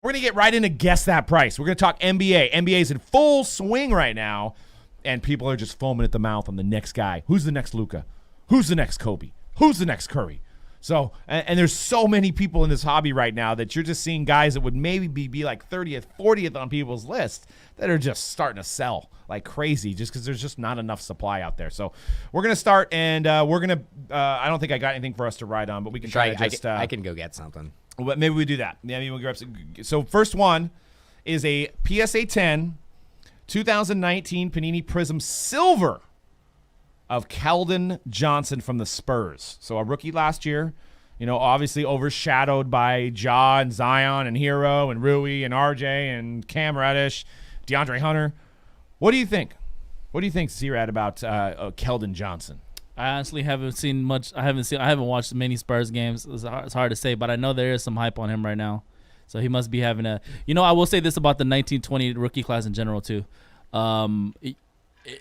We're going to get right into Guess That Price. We're going to talk NBA. NBA's in full swing right now, and people are just foaming at the mouth on the next guy. Who's the next Luka? Who's the next Kobe? Who's the next Curry? So, and there's so many people in this hobby right now that you're just seeing guys that would maybe be like 30th, 40th on people's list that are just starting to sell like crazy just because there's just not enough supply out there. So we're going to start, and we're going to I don't think I got anything for us to ride on, but we can try to just I can go get something. But maybe we do that. Yeah, maybe we'll grab some. So first one is a PSA 10 2019 Panini Prizm Silver of Keldon Johnson from the Spurs. So a rookie last year, obviously overshadowed by Ja and Zion and Hero and Rui and RJ and Cam Reddish, DeAndre Hunter. What do you think? What do you think, C-Rad, about Keldon Johnson? I honestly haven't seen much. I haven't watched many Spurs games. It's hard to say, but I know there is some hype on him right now. So he must be having a. I will say this about the 1920 rookie class in general too.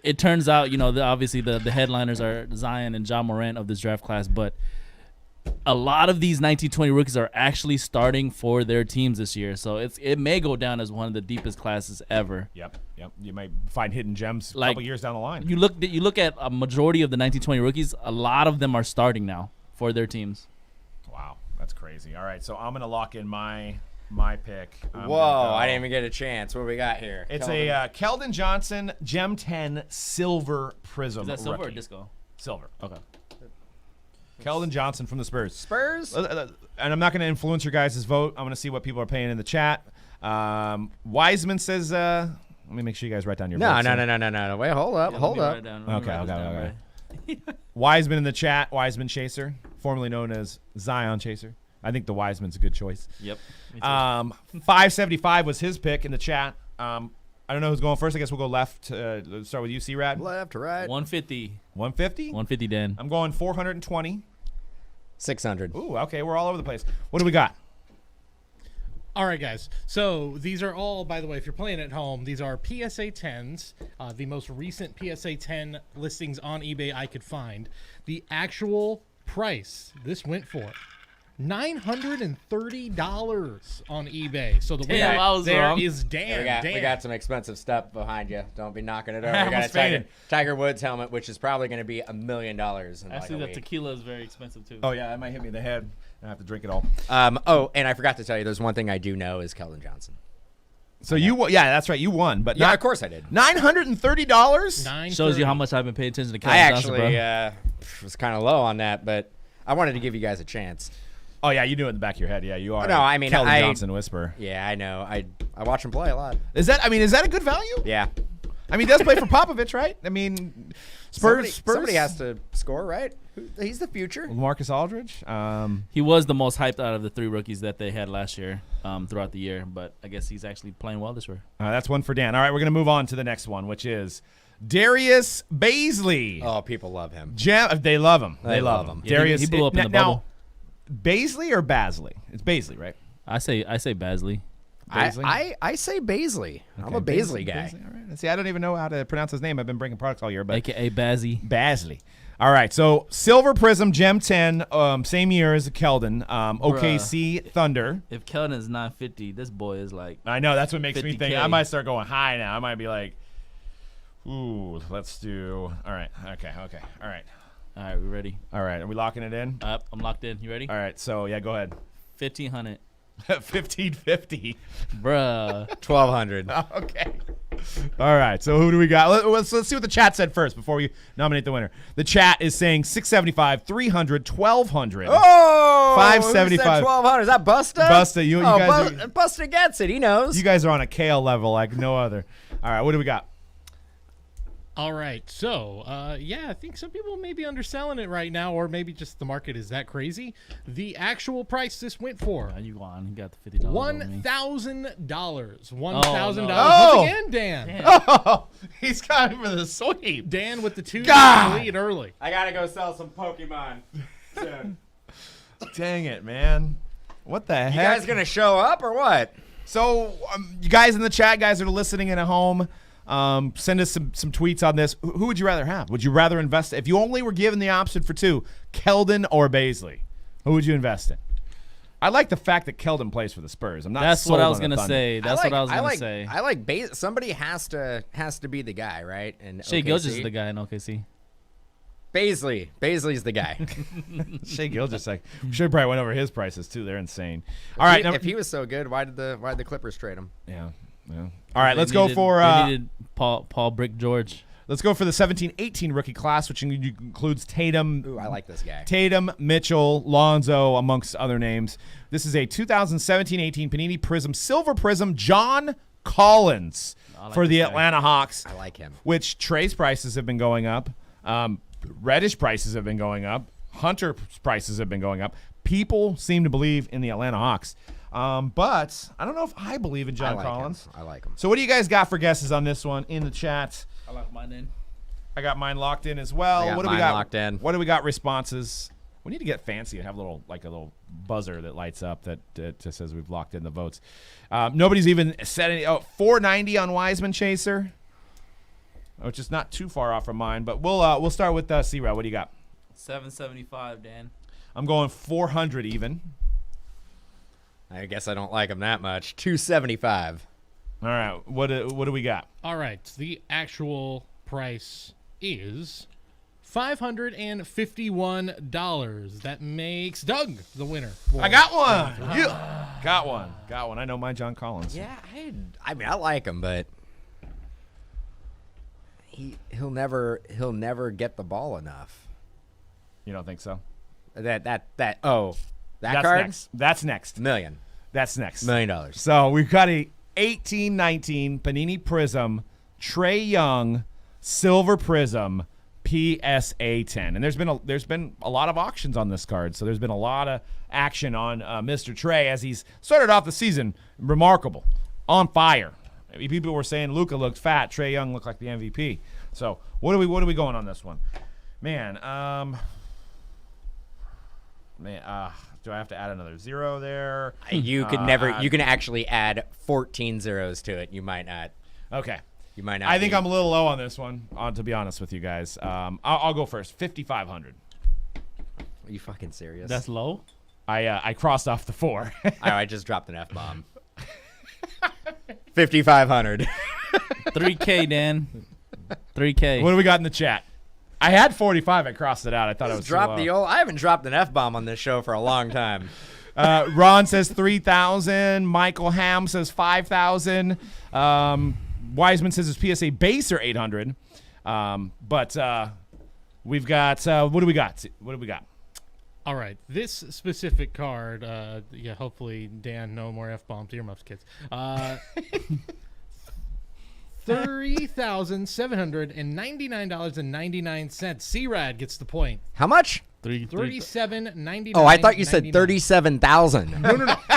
It turns out, obviously the headliners are Zion and Ja Morant of this draft class, but a lot of these 1920 rookies are actually starting for their teams this year. So it may go down as one of the deepest classes ever. Yep. You might find hidden gems a couple years down the line. You look at a majority of the 1920 rookies, a lot of them are starting now for their teams. Wow, that's crazy. All right, so I'm going to lock in my pick. Whoa, I didn't even get a chance. What do we got here? It's a Keldon Johnson Gem 10 Silver Prizm. Is that silver rookie. or disco? Silver. Okay. Keldon Johnson from the Spurs. Spurs? And I'm not going to influence your guys' vote. I'm going to see what people are paying in the chat. Wiseman says, let me make sure you guys write down your votes. No. Wait, hold up. Okay. Wiseman in the chat, Wiseman Chaser, formerly known as Zion Chaser. I think the Wiseman's a good choice. Yep. 575 was his pick in the chat. I don't know who's going first. I guess we'll go left. Let's start with you, C-Rad. Left to right. 150. 150? 150, Dan. I'm going 420. 600. Ooh, okay. We're all over the place. What do we got? All right, guys. So these are all, by the way, if you're playing at home, these are PSA 10s, the most recent PSA 10 listings on eBay I could find. The actual price this went for $930 on eBay. So the winner there is Dan. We got some expensive stuff behind you. Don't be knocking it over. We got a Tiger Woods helmet, which is probably going to be $1 million. Actually, the tequila is very expensive too. Oh yeah, that might hit me in the head. I have to drink it all. And I forgot to tell you, there's one thing I do know is Keldon Johnson. So that's right. You won, but of course I did. $930 shows you how much I've been paying attention to Keldon I Johnson, actually bro. Was kind of low on that, but I wanted to give you guys a chance. Oh yeah, you knew it in the back of your head. Yeah, you are. No, I mean Keldon Johnson whisperer. Yeah, I know. I watch him play a lot. Is that a good value? Yeah. I mean, he does play for Popovich, right? I mean, Spurs. Somebody has to score, right? He's the future. Marcus Aldridge. He was the most hyped out of the three rookies that they had last year, throughout the year. But I guess he's actually playing well this year. That's one for Dan. All right, we're gonna move on to the next one, which is Darius Baisley. Oh, people love him. They love him. They love him. Yeah, Darius. he blew up in the bubble. Baisley or Basley? It's Baisley, right? I say Basley. I say Baisley. I'm a Baisley guy. Baisley, all right. See, I don't even know how to pronounce his name. I've been bringing products all year, but AKA Bazzy. Basley. All right, so Silver Prizm Gem 10, same year as Keldon, OKC Thunder. If Keldon is 950, this boy is like. I know, that's what makes me think. 50K. I might start going high now. I might be like, ooh, let's do. All right, okay, all right. All right, we ready? All right, are we locking it in? I'm locked in. You ready? All right, so yeah, go ahead. 1,500. 1550. Bruh. 1,200. Okay. All right, so who do we got? Let's see what the chat said first before we nominate the winner. The chat is saying 675, 300, 1,200. Oh! 575. 1,200. Is that Busta? Busta, you guys Busta gets it. He knows. You guys are on a KL level like no other. All right, what do we got? All right, so, I think some people may be underselling it right now, or maybe just the market is that crazy. The actual price this went for. You on? You got the $50. $1,000. $1,000. Oh. Once again, Dan. Damn. Oh, he's got him for the sweep. Dan with the two lead early. I got to go sell some Pokemon. Dang it, man. What the heck? You guys going to show up or what? So, you guys in the chat, guys that are listening in at home, send us some tweets on this. Who would you rather have? Would you rather invest if you only were given the option for two, Keldon or Baisley? Who would you invest in? I like the fact that Keldon plays for the Spurs. I'm not. That's what sold I was on the gonna Thunder. say. That's what I was gonna like, say. I like somebody has to be the guy, right? And Shea Gilgeous is the guy in OKC. Baisley's the guy. Shea Gilgeous, like, should probably went over his prices too. They're insane. All right, if he was so good, why did the Clippers trade him? Yeah. All right, let's go for they needed Paul Brick George. let's go for the 17-18 rookie class, which includes Tatum. Ooh, I like this guy. Tatum, Mitchell, Lonzo, amongst other names. This is a 2017-18 Panini Prism Silver Prism John Collins for the Atlanta Hawks. I like him. Which Trey's prices have been going up. Reddish prices have been going up. Hunter's prices have been going up. People seem to believe in the Atlanta Hawks. But I don't know if I believe in John Collins. I like him. So what do you guys got for guesses on this one in the chat? I like mine in. I got mine locked in as well. What do we got locked in? What do we got responses? We need to get fancy and have a little buzzer that lights up that just says we've locked in the votes. Nobody's even said any. 490 on Wiseman Chaser, which is not too far off from mine. But we'll start with C-Rad. What do you got? 775, Dan. I'm going 400 even. I guess I don't like him that much. 275. All right. What do we got? All right. The actual price is $551. That makes Doug the winner. I got one. You got one. Got one. I know my John Collins. Yeah, I mean I like him, but he'll never get the ball enough. You don't think so? That's card? Next. That's next. Million. That's next. $1 million. So we've got a 18-19 Panini Prism Trey Young Silver Prism PSA 10, and there's been a lot of auctions on this card, so there's been a lot of action on Mr. Trey as he's started off the season remarkable, on fire. People were saying Luka looked fat, Trey Young looked like the MVP. So what are we going on this one, man? Do I have to add another zero there? You could never. You can actually add 14 zeros to it. You might not. Okay. You might not. I think I'm a little low on this one, to be honest with you guys. I'll go first. 5,500. Are you fucking serious? That's low? I crossed off the 4. I just dropped an F-bomb. 5,500. 3K, Dan. 3K. What do we got in the chat? I had 45. I crossed it out. I thought it was Drop the old. I haven't dropped an F-bomb on this show for a long time. Ron says 3,000. Michael Ham says 5,000. Wiseman says his PSA base are 800. But we've got what do we got? What do we got? All right, this specific card. Yeah, hopefully Dan, no more F-bombs, earmuffs, kids. $30,799.99. C-Rad gets the point. How much? $37.99. Oh, I thought you said 37,000. No.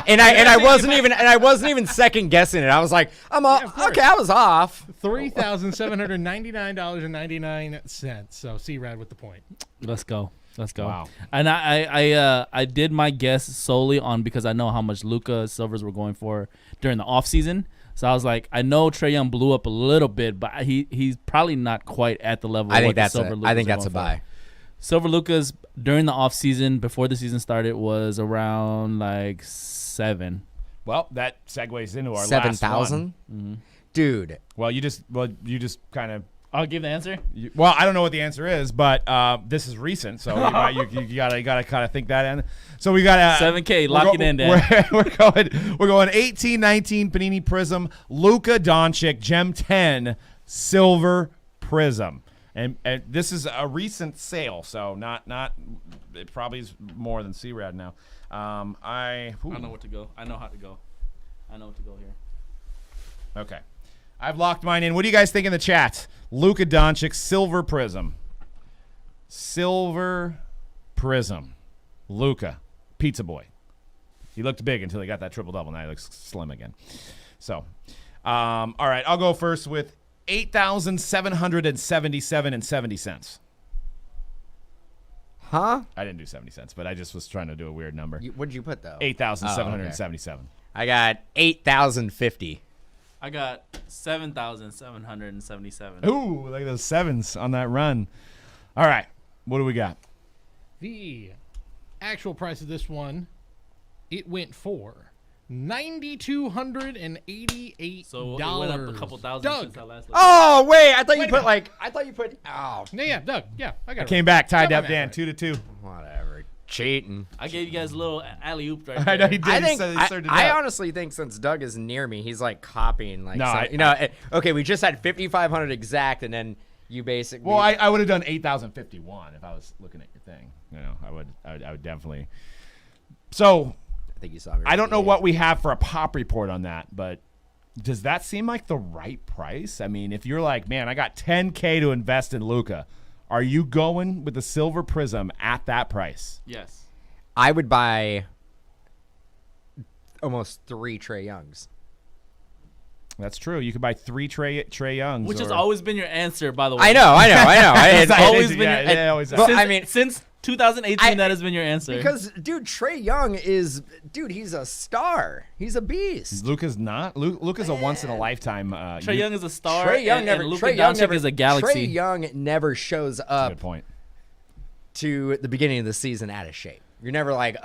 and I wasn't even second guessing it. I was like, okay, I was off. $3,799.99. So C-Rad with the point. Let's go. Wow. And I did my guess solely on because I know how much Luka Silvers were going for during the offseason. So I was like, I know Trae Young blew up a little bit, but he's probably not quite at the level. I think that's a buy. Silver Lucas during the offseason, before the season started, was around like 7. Well, that segues into our 7,000, dude. Well, you just kind of. I'll give the answer. Well, I don't know what the answer is, but this is recent, so you gotta kind of think that in. So we got 7K. Lock it in, Dan. We're going 18-19 Panini Prism Luka Doncic Gem 10 Silver Prism, and this is a recent sale, so not it probably is more than C-Rad now. I know what to go. I know how to go. I know what to go here. Okay. I've locked mine in. What do you guys think in the chat? Luka Doncic, Silver Prism. Silver Prism. Luka. Pizza Boy. He looked big until he got that triple-double. Now he looks slim again. So, all right. I'll go first with $8,777.70. Huh? I didn't do 70 cents, but I just was trying to do a weird number. What'd you put, though? 8,777. I got 8,050. I got 7,777. Ooh, look at those sevens on that run. All right. What do we got? The actual price of this one it went for $9,288. So it went up a couple thousand Doug. since I last looked. Oh wait, I thought you Wait a put minute. like. I thought you put. Oh, Yeah, Doug. Yeah, I got it. Came back, tied Come up, on, Dan, man. 2-2. whatever. Cheating. I gave you guys a little alley oop right I there. know he did. I He think started it I up. honestly think since Doug is near me, he's like copying like No, some, okay, we just had 5,500 exact, and then you basically. Well, I would have done 8,051 if I was looking at your thing. You know, I would definitely. So I think you saw me. I don't know what we have for a pop report on that, but does that seem like the right price? I mean, if you're like, man, I got $10K to invest in Luka, are you going with the Silver Prizm at that price? Yes. I would buy almost 3 Trae Youngs. That's true. You could buy 3 Trae Youngs, Which has or- always been your answer, by the way. I know. It's always been yeah, your, it always Well, has. I mean- since 2018, that has been your answer. Because dude, Trae Young is he's a star. He's a beast. Luka's not. Luka's a once in a lifetime. Trae Young is a star. Trae Young and never. Luka Trae Young Doncic never is a galaxy. Trae Young never shows up Good point. to the beginning of the season out of shape. You're never like,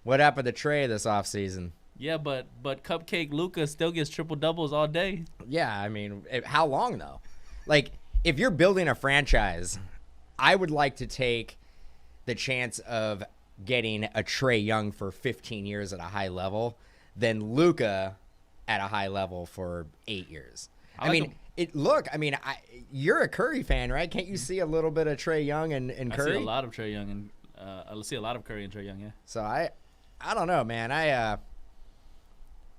what happened to Trae this offseason? Yeah, but Cupcake Luka still gets triple doubles all day. Yeah, I mean, how long though? Like, if you're building a franchise, I would like to take the chance of getting a Trae Young for 15 years at a high level than Luka at a high level for 8 years. I mean, you're a Curry fan, right? Can't you see a little bit of Trae Young and Curry? I see a lot of Trae Young and I see a lot of Curry and Trae Young. Yeah. So I don't know, man.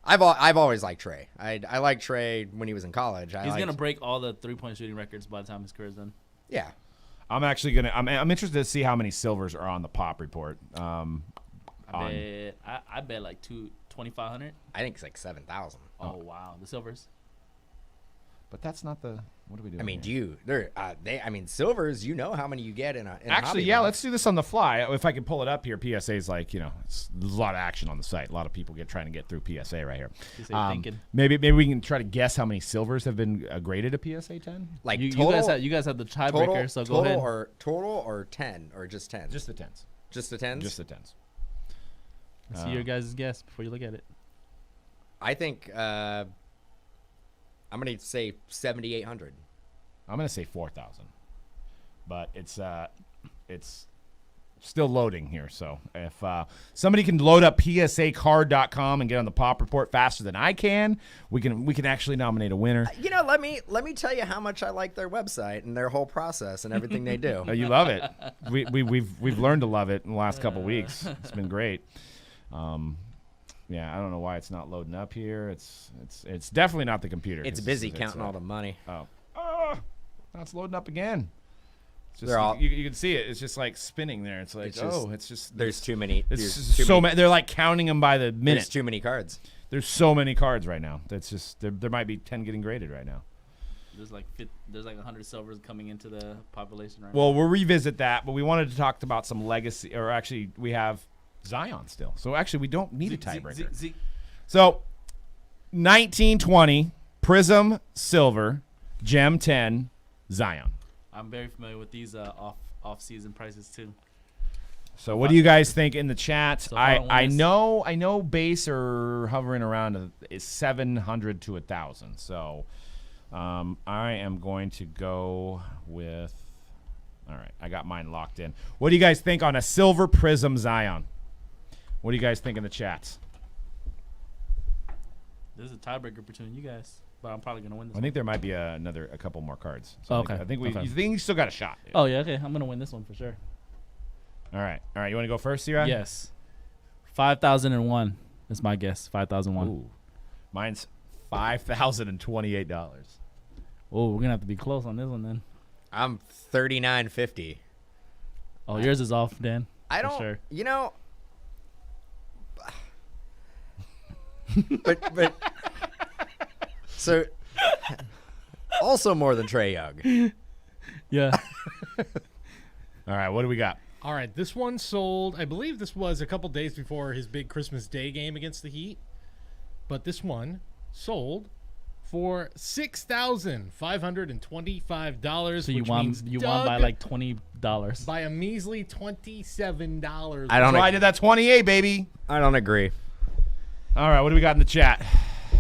I've always liked Trae. I liked Trae when he was in college. He's gonna break all the 3-point shooting records by the time his career's done. Yeah. I'm actually gonna. I'm interested to see how many silvers are on the pop report. I bet like 2,500. I think it's like 7,000. Oh wow, the silvers. But that's not the. What are we doing? I mean, here? silvers, you know how many you get in a Actually, hobby yeah. box. Let's do this on the fly. If I can pull it up here, PSA's like there's a lot of action on the site. A lot of people trying to get through PSA right here. PSA thinking. Maybe we can try to guess how many silvers have been graded a PSA 10. Like You total, guys have the tiebreaker, so go ahead. Total or 10 or just 10? Just the 10s. Just the 10s? Just the 10s. Let's see your guys' guess before you look at it. I think I'm going to say 7,800. I'm gonna say 4,000, but it's still loading here. So if somebody can load up PSAcard.com and get on the pop report faster than I can, we can actually nominate a winner. You know, let me tell you how much I like their website and their whole process and everything they do. Oh, you love it. We've learned to love it in the last couple weeks. It's been great. Yeah, I don't know why it's not loading up here. It's definitely not the computer. It's busy counting all the money. Oh, now it's loading up again. It's just, They're all- you can see it. It's just like spinning there. It's like It's just- There's it's too many. It's There's just too so many, many. They're like counting them by the There's minute. too many cards. There's so many cards right now. That's just there might be 10 getting graded right now. There's like 100 silvers coming into the population right Well, we'll revisit that, but we wanted to talk about some legacy, or actually we have Zion still. So actually we don't need a tiebreaker. So 1920 Prism Silver Gem 10 Zion. now. I'm very familiar with these off-season prices too. So what do you guys think in the chat? So far on I this- know base are hovering around is 700 to 1,000. So I am going to go with. All right, I got mine locked in. What do you guys think on a Silver Prizm Zion? What do you guys think in the chats? This is a tiebreaker between you guys, but I'm probably gonna win this. I think there might be a couple more cards. So Okay. I think we. Okay. You think you still got a shot? Oh yeah, okay. I'm gonna win this one for sure. All right. You want to go first, C-Rad? Yes. 5,001 is my guess. 5,001. Ooh. Mine's $5,028. Oh, we're gonna have to be close on this one then. I'm 39.50. Oh, yours is off, Dan. I for don't. Sure. You know. but so also more than Trae Young. Yeah. All right. What do we got? All right, this one sold. I believe this was a couple days before his big Christmas Day game against the Heat. But this one sold for $6,525. So you which won means by Doug like $20. by a measly $27. I don't So I did that 28, baby. I don't agree. All right, what do we got in the chat?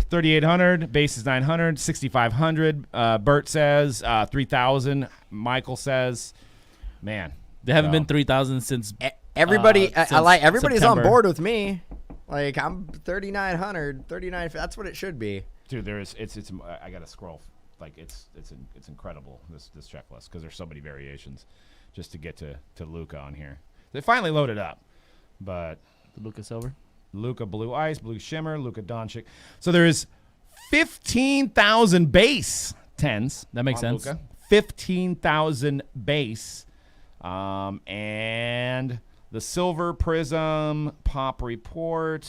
3,800, base is 900, 6,500. Bert says 3,000. Michael says, man. They haven't been 3,000 since Everybody, I since like everybody's on September. board with me. Like I'm 3,900, 39. That's what it should be. Dude, it's I got to scroll. Like it's incredible, this checklist, because there's so many variations just to get to Luka on here. They finally loaded up, but the Luka Silver. Luka Blue Ice, Blue Shimmer, Luka Doncic. So there is 15,000 base 10s. That makes on sense. Luka. 15,000 base. And the Silver Prizm Pop Report.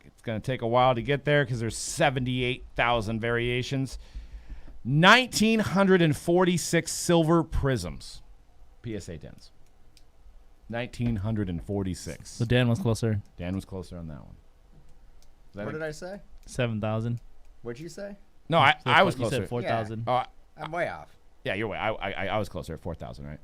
It's going to take a while to get there because there's 78,000 variations. 1,946 Silver Prisms. PSA 10s. 1,946. So Dan was closer. Dan was closer on that one. What did I say? 7,000. What'd you say? No, I was You closer. said 4,000. Oh, I'm way off. yeah, you're way. I was closer at 4,000, right?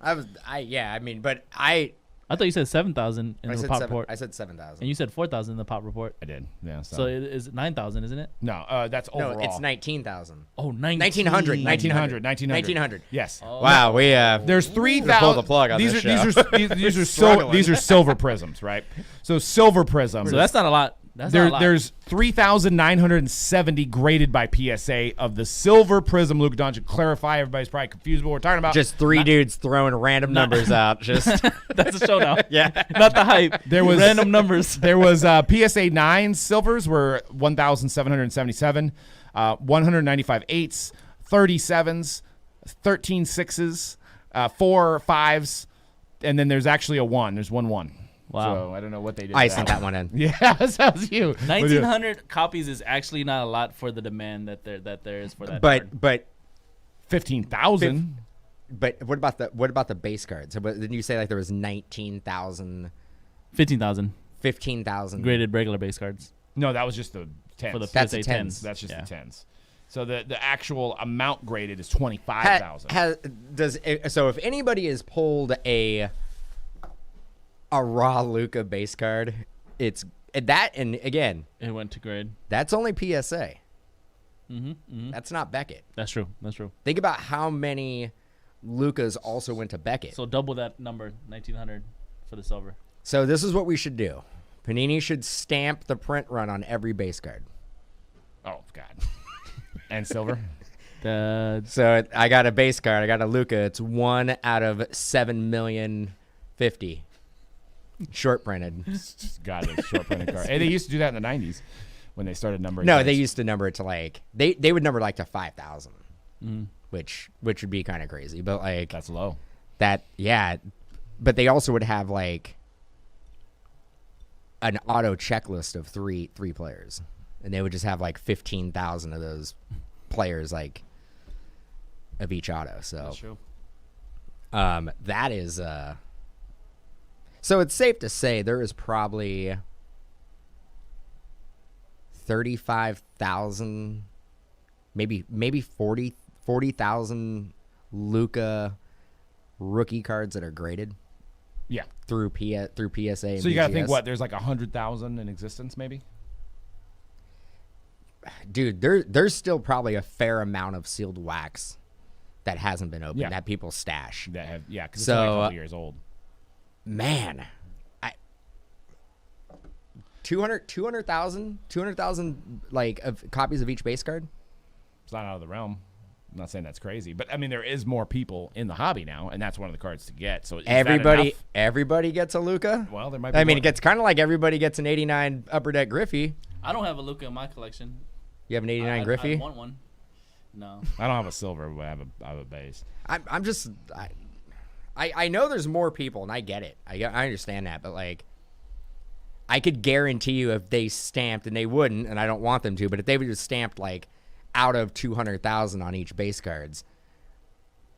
I thought you said 7,000 in I the said pop 7. report. I said 7,000. And you said 4,000 in the pop report. I did. Yeah. So it is 9,000, isn't it? No, that's No, overall. it's 19,000. Oh, 1900. 1900. 1900. Yes. Oh. Wow, we There's pull 3,000. the plug on these this are show. these are Struggling. these are silver prisms, right? So silver prisms. So that's not a lot. That's not a lot. There's 3,970 graded by PSA of the Silver Prizm Luka Doncic. Clarify, everybody's probably confused what we're talking about. just three dudes throwing random numbers out. Just That's a show now. yeah. Not the hype. There was random numbers. There was PSA 9 silvers were 1,777, 195 eights, 37s, 13 sixes, 4 5s, and then there's actually a 1. There's 1. Wow. So I don't know what they did. I with sent that one in. Yeah, that was you. 1,900 copies is actually not a lot for the demand that there is for that. card. But 15,000. what about the base cards? So, didn't you say like there was 19,000, 15,000 15,000 graded regular base cards No, that was just the 10s. for the That's PSA the 10s. 10s. That's just Yeah. the 10s. So the actual amount graded is 25,000. So if anybody has pulled a raw Luka base card, it's that, and again, It went to grade. that's only PSA. Mm-hmm. That's not Beckett. That's true. That's true. Think about how many Lukas also went to Beckett. So double that number, 1,900 for the silver. So this is what we should do. Panini should stamp the print run on every base card. Oh, God. And silver? So I got a base card. I got a Luka. It's 1 out of 7,050,000. Short printed. God, it's short printed card. Hey, they used to do that in the 90s when they started numbering. No, cards. they used to number it to like they would number like to 5,000, which would be kind of crazy. But like That's low. that, yeah. But they also would have like an auto checklist of three players, and they would just have like 15,000 of those players, like of each auto. So That's true. that is so it's safe to say there is probably 35,000, maybe 40,000 Luka rookie cards that are graded Yeah. through PSA. And So you got to think BGS. what? There's like 100,000 in existence, maybe? Dude, there's still probably a fair amount of sealed wax that hasn't been opened, Yeah. that people stash. That have, yeah, because it's So, only a couple years old. Man, 200,000 like of copies of each base card. It's not out of the realm. I'm not saying that's crazy, but I mean there is more people in the hobby now, and that's one of the cards to get. So is that enough? Everybody gets a Luka. Well, there might be I mean, more. it gets kind of like everybody gets an 89 Upper Deck Griffey. I don't have a Luka in my collection. You have an 89 I Griffey. want one. No. I don't have a silver, but I have a base. I'm just I know there's more people, and I get it. I understand that, but like, I could guarantee you if they stamped, and they wouldn't, and I don't want them to, but if they would just stamped like out of 200,000 on each base cards,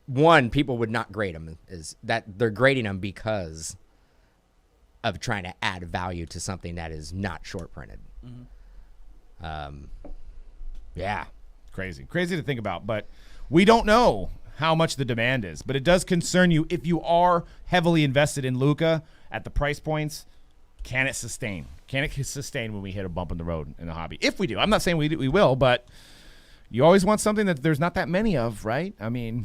one, people would not grade them. Is that they're grading them because of trying to add value to something that is not short printed. Yeah. Crazy to think about. But we don't know how much the demand is. But it does concern you if you are heavily invested in Luka at the price points. Can it sustain? Can it sustain when we hit a bump in the road in the hobby? If we do. I'm not saying we will, but you always want something that there's not that many of, right? I mean,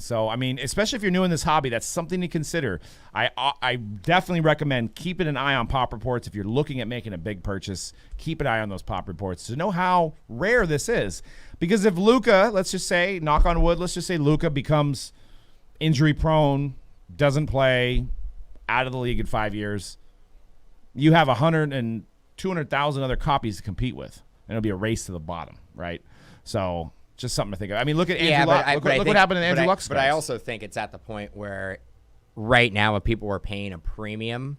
especially if you're new in this hobby, that's something to consider. I definitely recommend keeping an eye on pop reports. If you're looking at making a big purchase, keep an eye on those pop reports to know how rare this is. Because if Luka, let's just say, knock on wood, let's just say Luka becomes injury prone, doesn't play, out of the league in 5 years, you have 100 and 200,000 other copies to compete with, and it'll be a race to the bottom, right? So just something to think of. I mean, look at Andrew Luck. Look what happened to Andrew Luck's But I also think it's at the point where right now, if people were paying a premium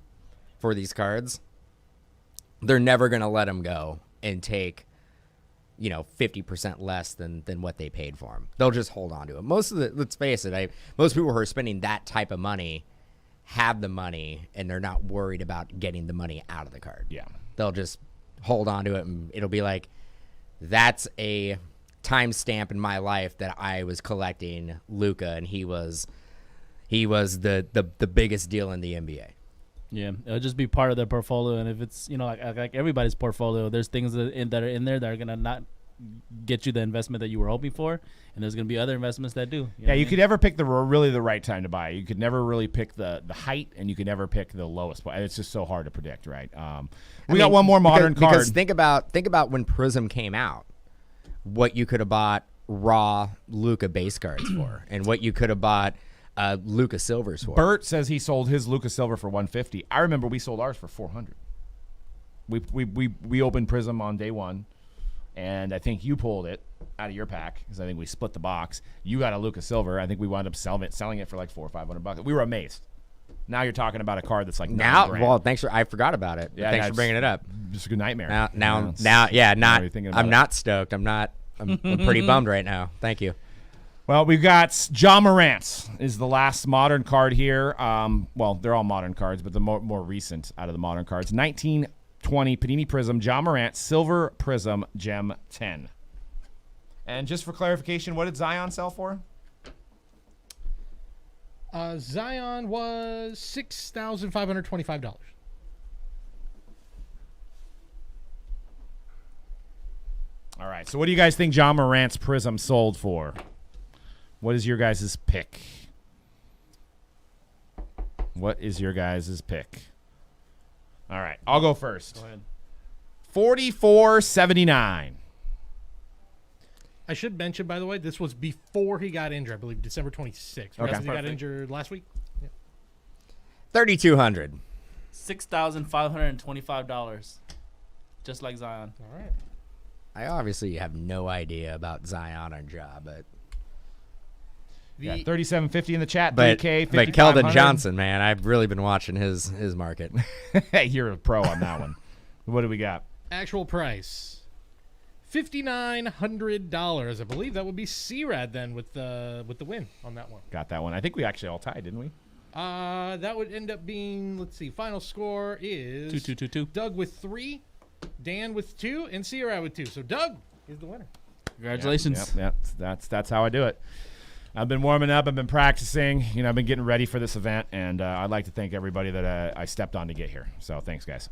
for these cards, they're never going to let them go and take, 50% less than what they paid for them. They'll just hold on to it. Let's face it, most people who are spending that type of money have the money, and they're not worried about getting the money out of the card. Yeah. They'll just hold on to it, and it'll be like, that's a timestamp in my life that I was collecting Luka, and he was the biggest deal in the NBA. Yeah, it'll just be part of their portfolio, and if it's like everybody's portfolio, there's things that are in there that are gonna not get you the investment that you were hoping for, and there's gonna be other investments that do. You could never pick the right time to buy. You could never really pick the height, and you could never pick the lowest point. It's just so hard to predict, right? We got one more modern card. Because think about when Prizm came out, what you could have bought raw Luka base cards for, and what you could have bought Luka Silvers for. Bert says he sold his Luka Silver for $150. I remember we sold ours for $400. We opened Prizm on day one, and I think you pulled it out of your pack because I think we split the box. You got a Luka Silver. I think we wound up selling it for like $400 or $500. We were amazed. Now you're talking about a card that's like $9,000. Well, I forgot about it. Yeah, thanks for bringing it up. Just a good nightmare. I'm not stoked. I'm pretty bummed right now. Thank you. Well, we've got Ja Morant is the last modern card here. Well, they're all modern cards, but the more recent out of the modern cards. 1920 Panini Prizm, Ja Morant, Silver Prizm, Gem 10. And just for clarification, what did Zion sell for? Zion was $6,525. All right, so what do you guys think Ja Morant's Prizm sold for? What is your guys' pick? What is your guys' pick? All right, I'll go first. Go ahead. $44.79. I should mention, by the way, this was before he got injured. I believe December 26th. Okay. He got injured last week. Yeah. $3,200. $6,525. Just like Zion. All right. I obviously have no idea about Zion or Ja, but Yeah, 37.50 in the chat. but 3K, but Keldon Johnson, man, I've really been watching his market. You're a pro on that one. What do we got? Actual price $5,900. I believe that would be C-Rad then with the win on that one. Got that one. I think we actually all tied, didn't we? That would end up being, let's see, final score is 2. Doug with 3, Dan with 2, and C-Rad with 2. So Doug is the winner. Congratulations. Yep. That's how I do it. I've been warming up. I've been practicing. I've been getting ready for this event, and I'd like to thank everybody that I stepped on to get here. So thanks, guys.